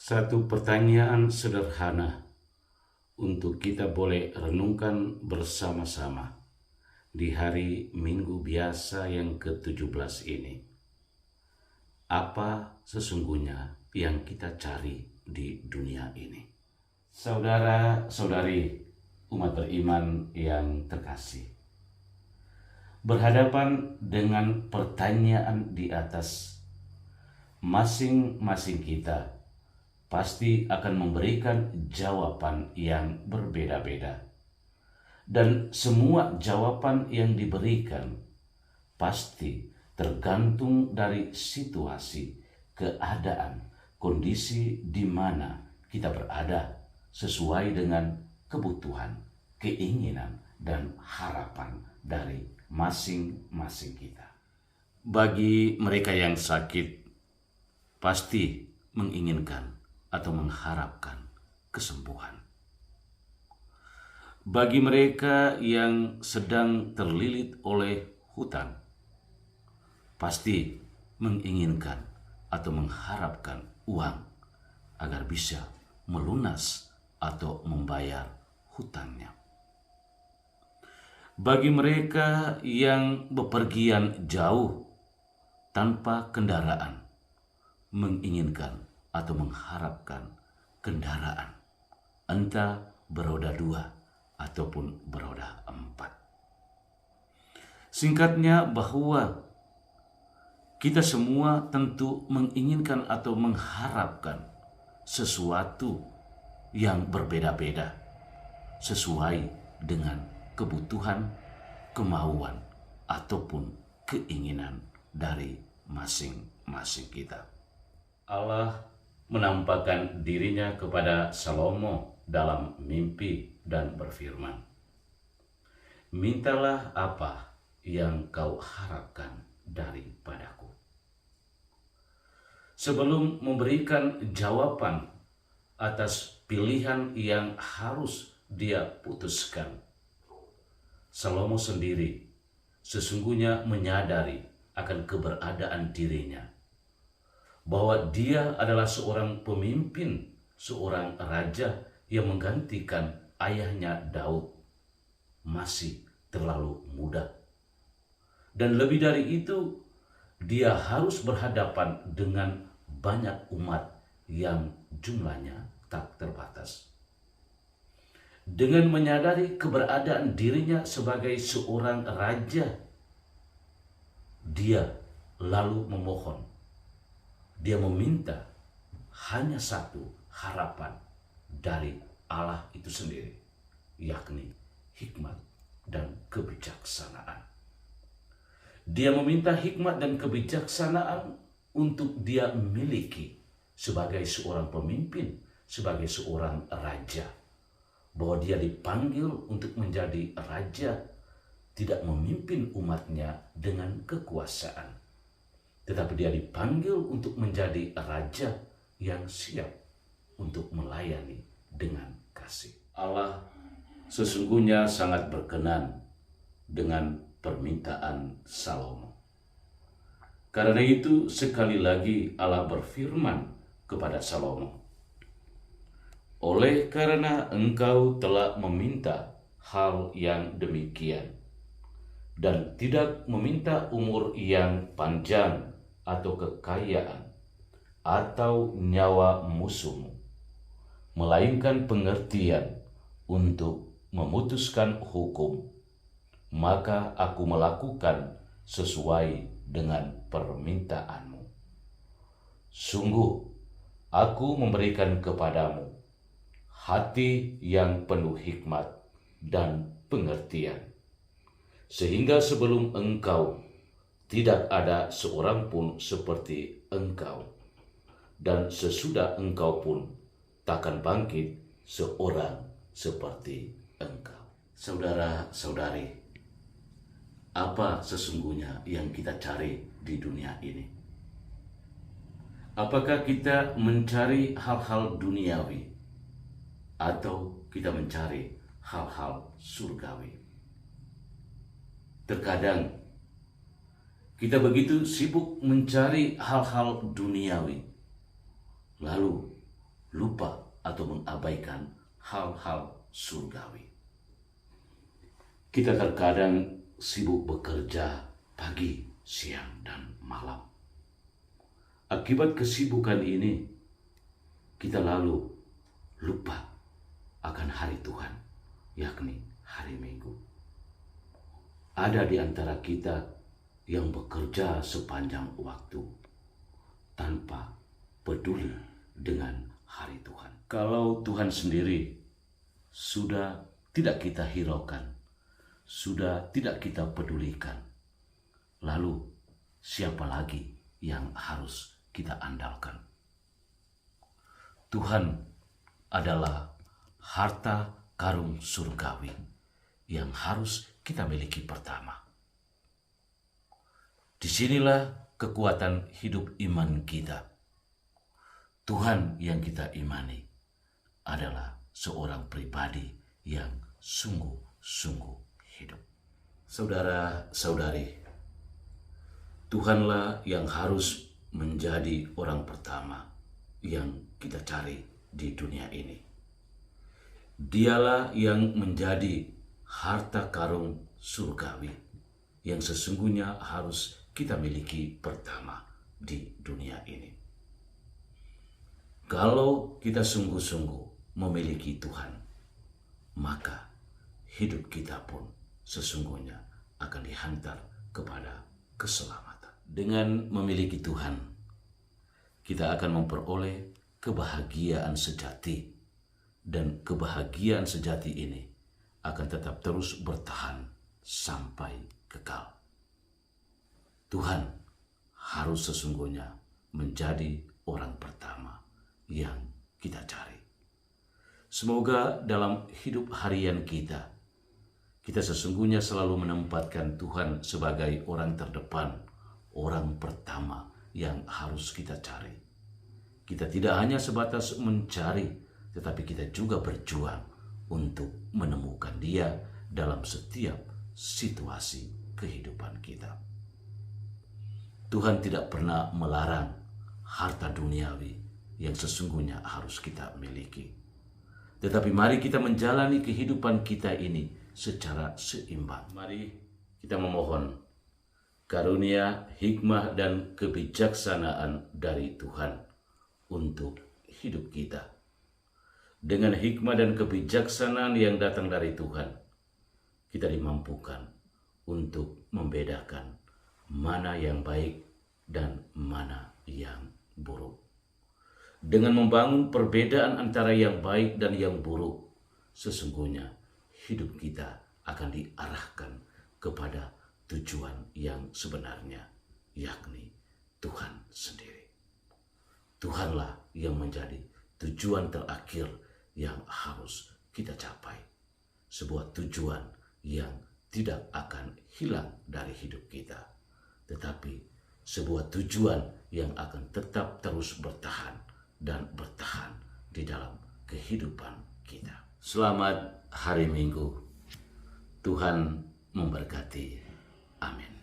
Satu pertanyaan sederhana untuk kita boleh renungkan bersama-sama di hari Minggu biasa yang ke-17 ini. Apa sesungguhnya yang kita cari di dunia ini? Saudara-saudari umat beriman yang terkasih, berhadapan dengan pertanyaan di atas, masing-masing kita pasti akan memberikan jawaban yang berbeda-beda. Dan semua jawaban yang diberikan pasti tergantung dari situasi, keadaan, kondisi di mana kita berada sesuai dengan kebutuhan, keinginan, dan harapan dari masing-masing kita. Bagi mereka yang sakit, pasti menginginkan atau mengharapkan kesembuhan. Bagi mereka yang sedang terlilit oleh hutang, pasti menginginkan atau mengharapkan uang agar bisa melunas atau membayar hutangnya. Bagi mereka yang bepergian jauh tanpa kendaraan, menginginkan atau mengharapkan kendaraan, entah beroda 2 ataupun beroda 4. Singkatnya bahwa kita semua tentu menginginkan atau mengharapkan sesuatu yang berbeda-beda sesuai dengan kebutuhan, kemauan, ataupun keinginan dari masing-masing kita. Allah menampakkan dirinya kepada Salomo dalam mimpi dan berfirman, "Mintalah apa yang kau harapkan daripadaku." Sebelum memberikan jawaban atas pilihan yang harus dia putuskan, Salomo sendiri sesungguhnya menyadari akan keberadaan dirinya, bahwa dia adalah seorang pemimpin, seorang raja yang menggantikan ayahnya Daud, masih terlalu muda. Dan lebih dari itu, dia harus berhadapan dengan banyak umat yang jumlahnya tak terbatas. Dengan menyadari keberadaan dirinya sebagai seorang raja, dia lalu memohon. Dia meminta hanya satu harapan dari Allah itu sendiri, yakni hikmat dan kebijaksanaan. Dia meminta hikmat dan kebijaksanaan untuk dia miliki sebagai seorang pemimpin, sebagai seorang raja. Bahwa dia dipanggil untuk menjadi raja, tidak memimpin umatnya dengan kekuasaan, tetapi dia dipanggil untuk menjadi raja yang siap untuk melayani dengan kasih. Allah sesungguhnya sangat berkenan dengan permintaan Salomo. Karena itu sekali lagi Allah berfirman kepada Salomo, "Oleh karena engkau telah meminta hal yang demikian, dan tidak meminta umur yang panjang atau kekayaan atau nyawa musuhmu, melainkan pengertian untuk memutuskan hukum, maka aku melakukan sesuai dengan permintaanmu. Sungguh, aku memberikan kepadamu hati yang penuh hikmat dan pengertian, sehingga sebelum engkau tidak ada seorang pun seperti engkau, dan sesudah engkau pun takkan bangkit seorang seperti engkau." Saudara-saudari, apa sesungguhnya yang kita cari di dunia ini? Apakah kita mencari hal-hal duniawi atau kita mencari hal-hal surgawi? Terkadang kita begitu sibuk mencari hal-hal duniawi, lalu lupa atau mengabaikan hal-hal surgawi. Kita terkadang sibuk bekerja pagi, siang, dan malam. Akibat kesibukan ini, kita lalu lupa akan hari Tuhan, yakni hari Minggu. Ada di antara kita yang bekerja sepanjang waktu tanpa peduli dengan hari Tuhan. Kalau Tuhan sendiri sudah tidak kita hiraukan, sudah tidak kita pedulikan, lalu siapa lagi yang harus kita andalkan? Tuhan adalah harta karun surgawi yang harus kita miliki pertama. Disinilah kekuatan hidup iman kita. Tuhan yang kita imani adalah seorang pribadi yang sungguh-sungguh hidup. Saudara-saudari, Tuhanlah yang harus menjadi orang pertama yang kita cari di dunia ini. Dialah yang menjadi harta karun surgawi yang sesungguhnya harus kita miliki pertama di dunia ini. Kalau kita sungguh-sungguh memiliki Tuhan, maka hidup kita pun sesungguhnya akan dihantar kepada keselamatan. Dengan memiliki Tuhan, kita akan memperoleh kebahagiaan sejati, dan kebahagiaan sejati ini akan tetap terus bertahan sampai kekal. Tuhan harus sesungguhnya menjadi orang pertama yang kita cari. Semoga dalam hidup harian kita sesungguhnya selalu menempatkan Tuhan sebagai orang terdepan, orang pertama yang harus kita cari. Kita tidak hanya sebatas mencari, tetapi kita juga berjuang untuk menemukan Dia dalam setiap situasi kehidupan kita. Tuhan tidak pernah melarang harta duniawi yang sesungguhnya harus kita miliki. Tetapi mari kita menjalani kehidupan kita ini secara seimbang. Mari kita memohon karunia, hikmah, dan kebijaksanaan dari Tuhan untuk hidup kita. Dengan hikmah dan kebijaksanaan yang datang dari Tuhan, kita dimampukan untuk membedakan mana yang baik dan mana yang buruk. Dengan membangun perbedaan antara yang baik dan yang buruk, sesungguhnya hidup kita akan diarahkan kepada tujuan yang sebenarnya, yakni Tuhan sendiri. Tuhanlah yang menjadi tujuan terakhir yang harus kita capai. Sebuah tujuan yang tidak akan hilang dari hidup kita, tetapi sebuah tujuan yang akan tetap terus bertahan dan bertahan di dalam kehidupan kita. Selamat hari Minggu. Tuhan memberkati. Amin.